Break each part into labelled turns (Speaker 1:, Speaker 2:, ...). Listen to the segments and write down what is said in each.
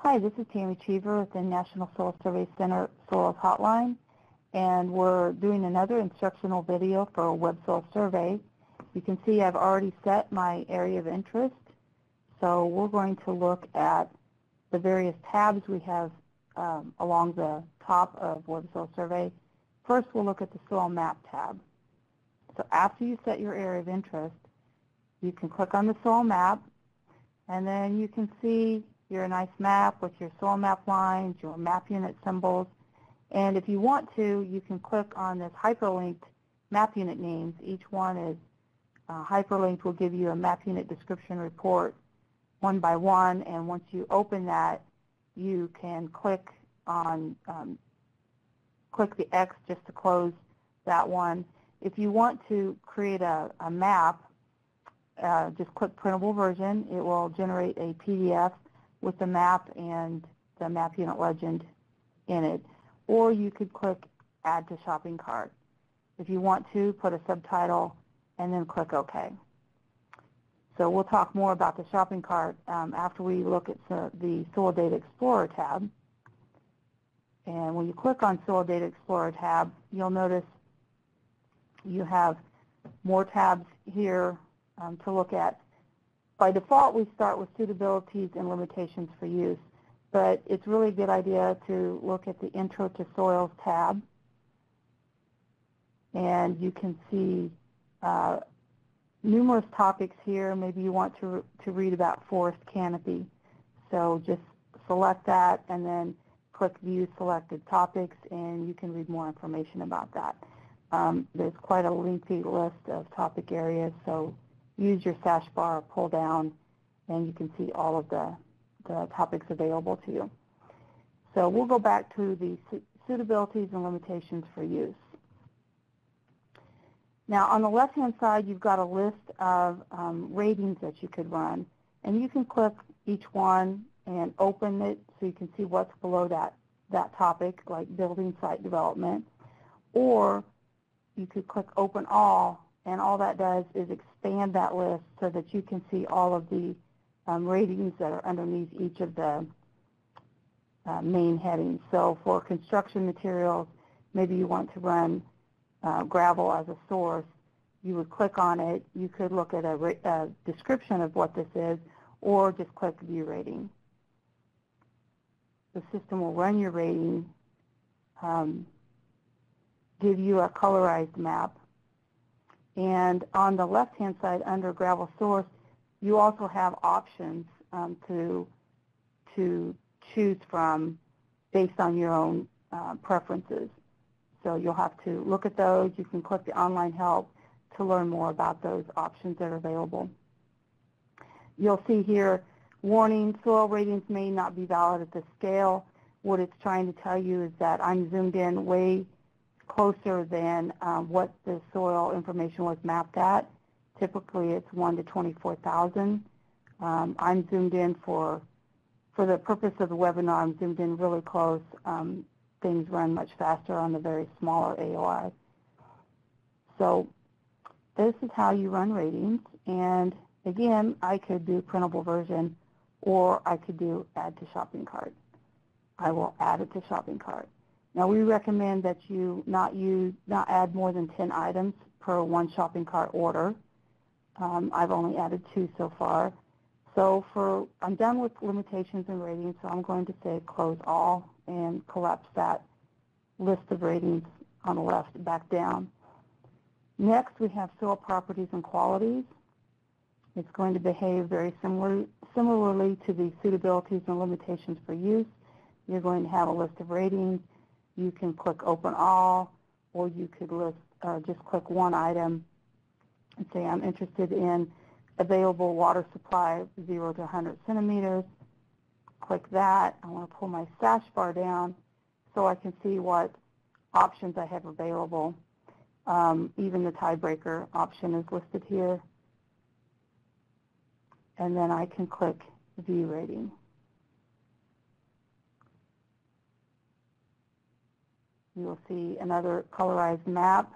Speaker 1: Hi, this is Tammy Cheever with the National Soil Survey Center Soils Hotline, and we're doing another instructional video for a web soil survey. You can see I've already set my area of interest, so we're going to look at the various tabs we have along the top of web soil survey. First, we'll look at the soil map tab. So after you set your area of interest, you can click on the soil map, and then you can see your nice map with your soil map lines, your map unit symbols. And if you want to, you can click on this hyperlinked map unit names. Each one is hyperlinked, will give you a map unit description report one by one. And once you open that, you can click on click the X just to close that one. If you want to create a map, just click printable version. It will generate a PDF with the map and the map unit legend in it. Or you could click Add to Shopping Cart. If you want to, put a subtitle and then click OK. So we'll talk more about the shopping cart after we look at the Soil Data Explorer tab. And when you click on Soil Data Explorer tab, you'll notice you have more tabs here to look at. By default, we start with suitabilities and limitations for use, but it's really a good idea to look at the Intro to Soils tab, and you can see numerous topics here. Maybe you want to read about forest canopy, so just select that and then click View Selected Topics, and you can read more information about that. There's quite a lengthy list of topic areas, so use your search bar, pull down, and you can see all of the topics available to you. So we'll go back to the suitabilities and limitations for use. Now on the left-hand side, you've got a list of ratings that you could run, and you can click each one and open it so you can see what's below that topic, like building site development, or you could click Open All, and all that does is expand that list so that you can see all of the ratings that are underneath each of the main headings. So for construction materials, maybe you want to run gravel as a source. You would click on it. You could look at a description of what this is, or just click View Rating. The system will run your rating, give you a colorized map. And on the left-hand side, under Gravel Source, you also have options to choose from based on your own preferences. So you'll have to look at those. You can click the online help to learn more about those options that are available. You'll see here, warning, soil ratings may not be valid at this scale. What it's trying to tell you is that I'm zoomed in way closer than what the soil information was mapped at. Typically it's 1 to 24,000. I'm zoomed in for the purpose of the webinar, I'm zoomed in really close. Things run much faster on the very smaller AOI. So this is how you run ratings, and again, I could do printable version, or I could do Add to Shopping Cart. I will add it to Shopping Cart. Now we recommend that you not add more than 10 items per one shopping cart order. I've only added 2 so far. So I'm done with limitations and ratings, so I'm going to say Close All and collapse that list of ratings on the left back down. Next, we have soil properties and qualities. It's going to behave very similarly to the suitabilities and limitations for use. You're going to have a list of ratings. You can click Open All, or you could just click one item and say I'm interested in available water supply 0 to 100 centimeters. Click that. I want to pull my stash bar down so I can see what options I have available. Even the tiebreaker option is listed here. And then I can click View Rating. You will see another colorized map.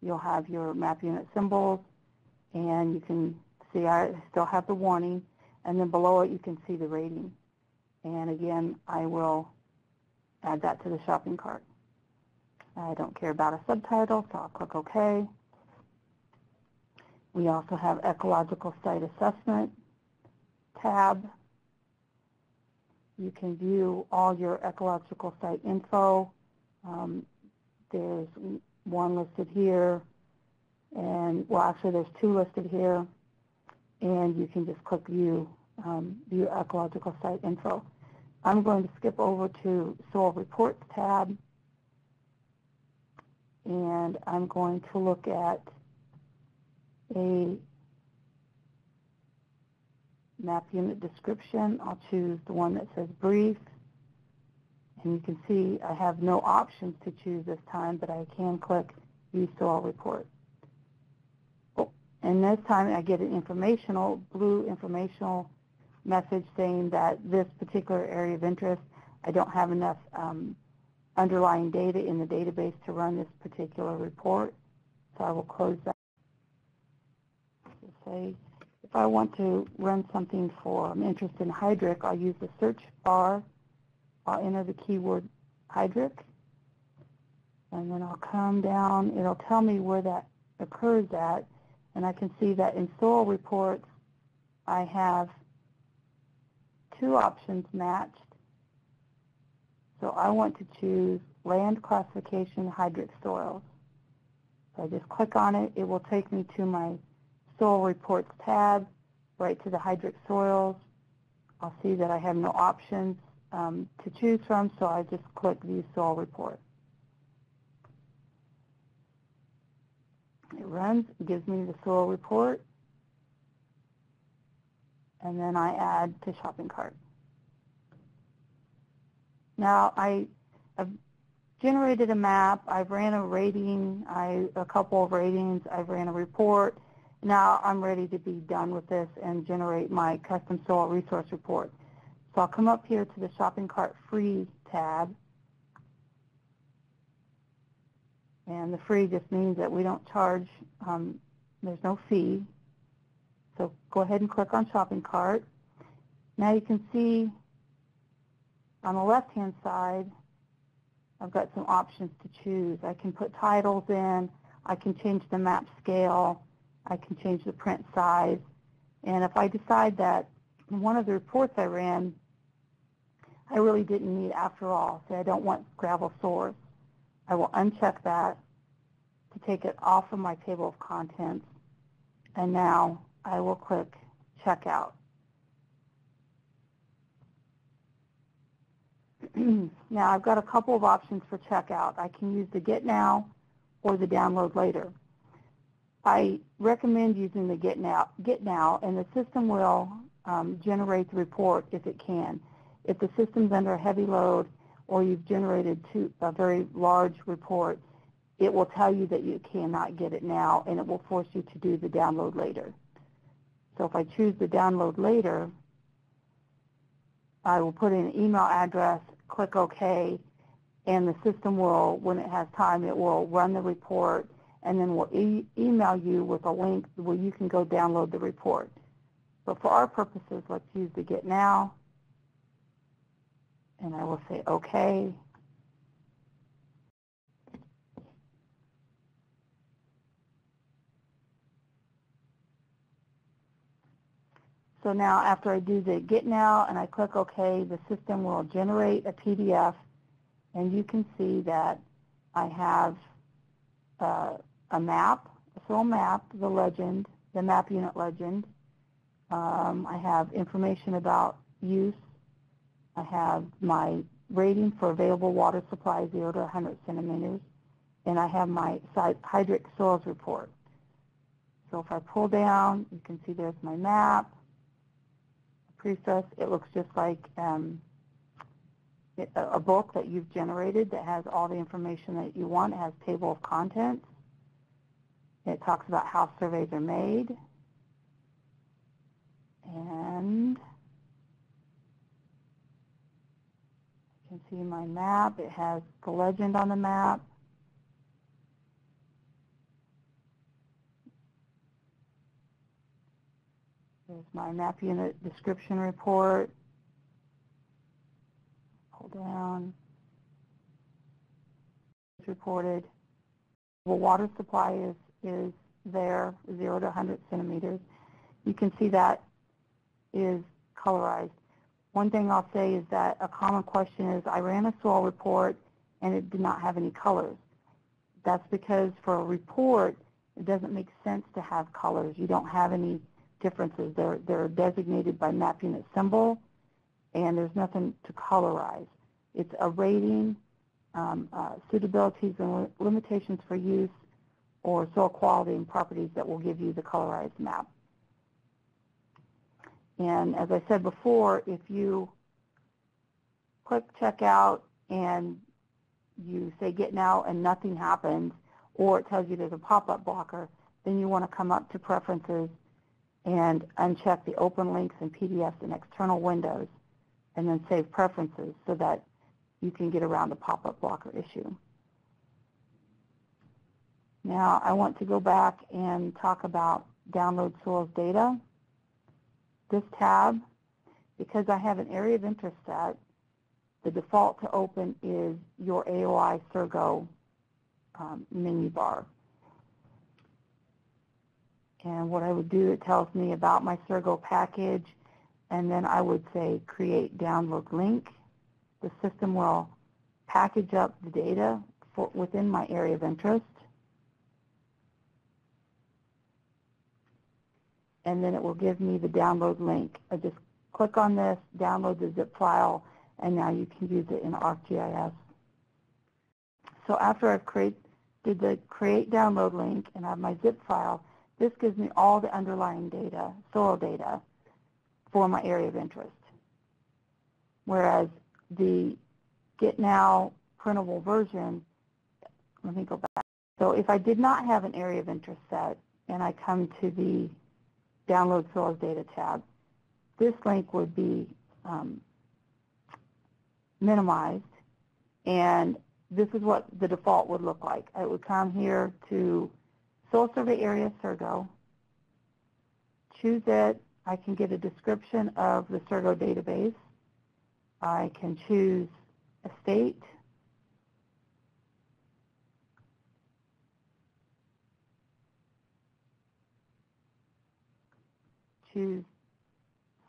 Speaker 1: You'll have your map unit symbols, and you can see I still have the warning, and then below it you can see the rating. And again, I will add that to the shopping cart. I don't care about a subtitle, so I'll click OK. We also have Ecological Site Assessment tab. You can view all your ecological site info. There's one listed here, and well, actually there's two listed here, and you can just click view ecological site info. I'm going to skip over to Soil Reports tab, and I'm going to look at a map unit description. I'll choose the one that says brief, and you can see I have no options to choose this time, but I can click view soil report. Oh, and this time I get an blue informational message saying that this particular area of interest, I don't have enough underlying data in the database to run this particular report, so I will close that. Say, if I want to run something for, I'm interested in hydric, I'll use the search bar. I'll enter the keyword hydric, and then I'll come down. It'll tell me where that occurs at, and I can see that in soil reports, I have two options matched. So I want to choose land classification hydric soils. So I just click on it. It will take me to my soil reports tab, right to the hydric soils. I'll see that I have no options to choose from, so I just click view soil report. It runs, it gives me the soil report, and then I add to shopping cart. Now I've generated a map, I've ran a rating, a couple of ratings, I've ran a report. Now I'm ready to be done with this and generate my custom soil resource report. So I'll come up here to the shopping cart free tab. And the free just means that we don't charge, there's no fee. So go ahead and click on shopping cart. Now you can see on the left-hand side, I've got some options to choose. I can put titles in, I can change the map scale, I can change the print size, and if I decide that one of the reports I ran, I really didn't need after all, say I don't want gravel source, I will uncheck that to take it off of my table of contents, and now I will click checkout. Now I've got a couple of options for checkout. I can use the Get Now or the Download Later. I recommend using the Get Now, and the system will generate the report if it can. If the system's under a heavy load or you've generated a very large report, it will tell you that you cannot get it now, and it will force you to do the Download Later. So if I choose the Download Later, I will put in an email address, click OK, and the system will, when it has time, it will run the report, and then we'll email you with a link where you can go download the report. But for our purposes, let's use the Get Now, and I will say OK. So now after I do the Get Now and I click OK, the system will generate a PDF, and you can see that I have a map, a soil map, the legend, the map unit legend. I have information about use. I have my rating for available water supply, 0 to 100 centimeters, and I have my hydric soils report. So if I pull down, you can see there's my map. Preface, it looks just like a book that you've generated that has all the information that you want. It has table of contents. It talks about how surveys are made. And you can see my map. It has the legend on the map. There's my map unit description report. Pull down. It's reported. The water supply is there, 0 to 100 centimeters. You can see that is colorized. One thing I'll say is that a common question is, I ran a soil report and it did not have any colors. That's because for a report, it doesn't make sense to have colors. You don't have any differences. They're designated by map unit symbol, and there's nothing to colorize. It's a rating, suitabilities and limitations for use, or soil quality and properties that will give you the colorized map. And as I said before, if you click checkout and you say get now and nothing happens, or it tells you there's a pop-up blocker, then you want to come up to preferences and uncheck the open links and PDFs and external windows, and then save preferences so that you can get around the pop-up blocker issue. Now I want to go back and talk about download soils data. This tab, because I have an area of interest set, the default to open is your AOI Surgo menu bar. And what I would do, it tells me about my Surgo package, and then I would say create download link. The system will package up the data within my area of interest, and then it will give me the download link. I just click on this, download the zip file, and now you can use it in ArcGIS. So after I've did the create download link and I have my zip file, this gives me all the underlying data, soil data, for my area of interest. Whereas the Get Now printable version, let me go back. So if I did not have an area of interest set and I come to the Download Soils Data tab, this link would be minimized, and this is what the default would look like. I would come here to Soil Survey Area Surgo, choose it. I can get a description of the Surgo database. I can choose a state. Choose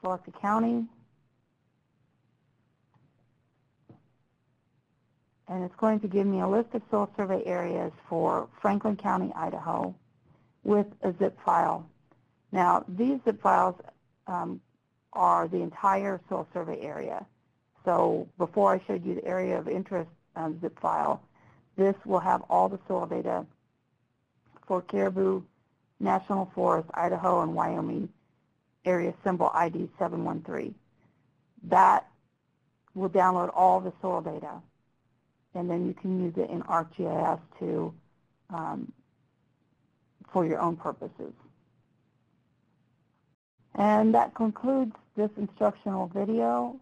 Speaker 1: select a county. And it's going to give me a list of soil survey areas for Franklin County, Idaho, with a zip file. Now, these zip files are the entire soil survey area. So before I showed you the area of interest zip file, this will have all the soil data for Caribou National Forest, Idaho, and Wyoming, area symbol ID 713. That will download all the soil data, and then you can use it in ArcGIS to for your own purposes. And that concludes this instructional video.